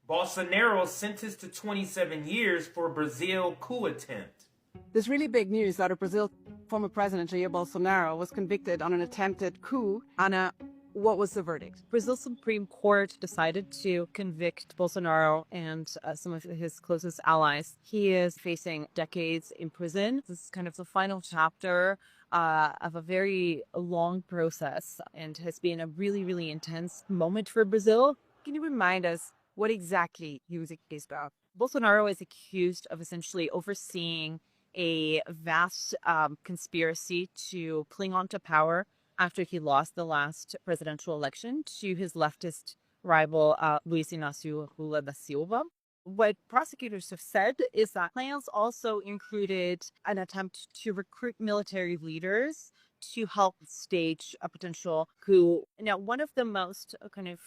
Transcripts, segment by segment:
Bolsonaro sentenced to 27 years for Brazil coup attempt. There's really big news out of Brazil. Former President Jair Bolsonaro was convicted on an attempted coup. Anna, what was the verdict? Brazil's Supreme Court decided to convict Bolsonaro and some of his closest allies. He is facing decades in prison. This is kind of the final chapter of a very long process and has been a really, really intense moment for Brazil. Can you remind us what exactly he was accused of? Bolsonaro is accused of essentially overseeing a vast conspiracy to cling on to power after he lost the last presidential election to his leftist rival, Luiz Inácio Lula da Silva. What prosecutors have said is that plans also included an attempt to recruit military leaders to help stage a potential coup. Now, one of the most kind of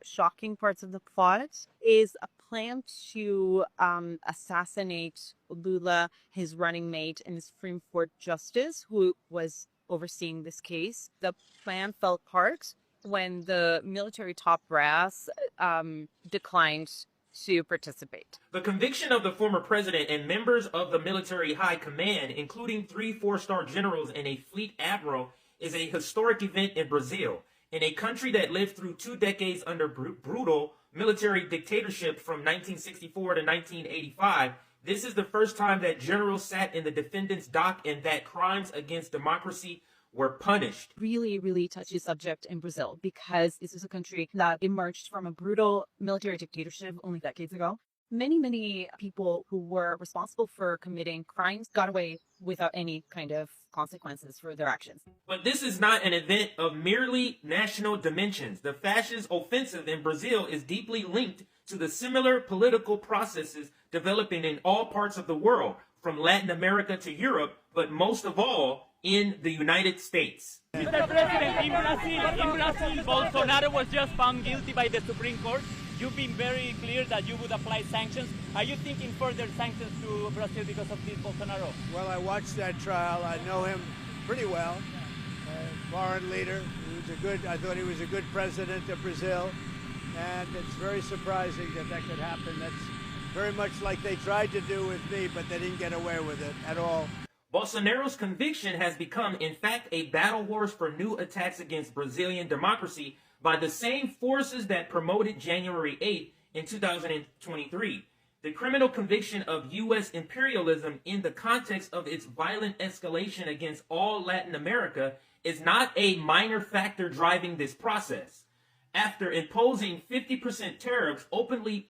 shocking parts of the plot is a plan to assassinate Lula, his running mate, and the Supreme Court justice who was overseeing this case. The plan fell apart when the military top brass declined to participate. The conviction of the former president and members of the military high command, including 3 4-star generals and a fleet admiral, is a historic event in Brazil, in a country that lived through 2 decades under brutal military dictatorship from 1964 to 1985. This is the first time that generals sat in the defendant's dock and that crimes against democracy were punished. Really, really touchy subject in Brazil because this is a country that emerged from a brutal military dictatorship only decades ago. Many people who were responsible for committing crimes got away without any kind of consequences for their actions. But this is not an event of merely national dimensions. The fascist offensive in Brazil is deeply linked to the similar political processes developing in all parts of the world, from Latin America to Europe, but most of all, in the United States. Mr. President, in Brazil, Bolsonaro was just found guilty by the Supreme Court. You've been very clear that you would apply sanctions. Are you thinking further sanctions to Brazil because of this Bolsonaro? Well, I watched that trial. I know him pretty well. Foreign leader. I thought he was a good president of Brazil. And it's very surprising that that could happen. That's very much like they tried to do with me, but they didn't get away with it at all. Bolsonaro's conviction has become, in fact, a battle horse for new attacks against Brazilian democracy by the same forces that promoted January 8th in 2023. The criminal conviction of U.S. imperialism in the context of its violent escalation against all Latin America is not a minor factor driving this process. After imposing 50% tariffs, openly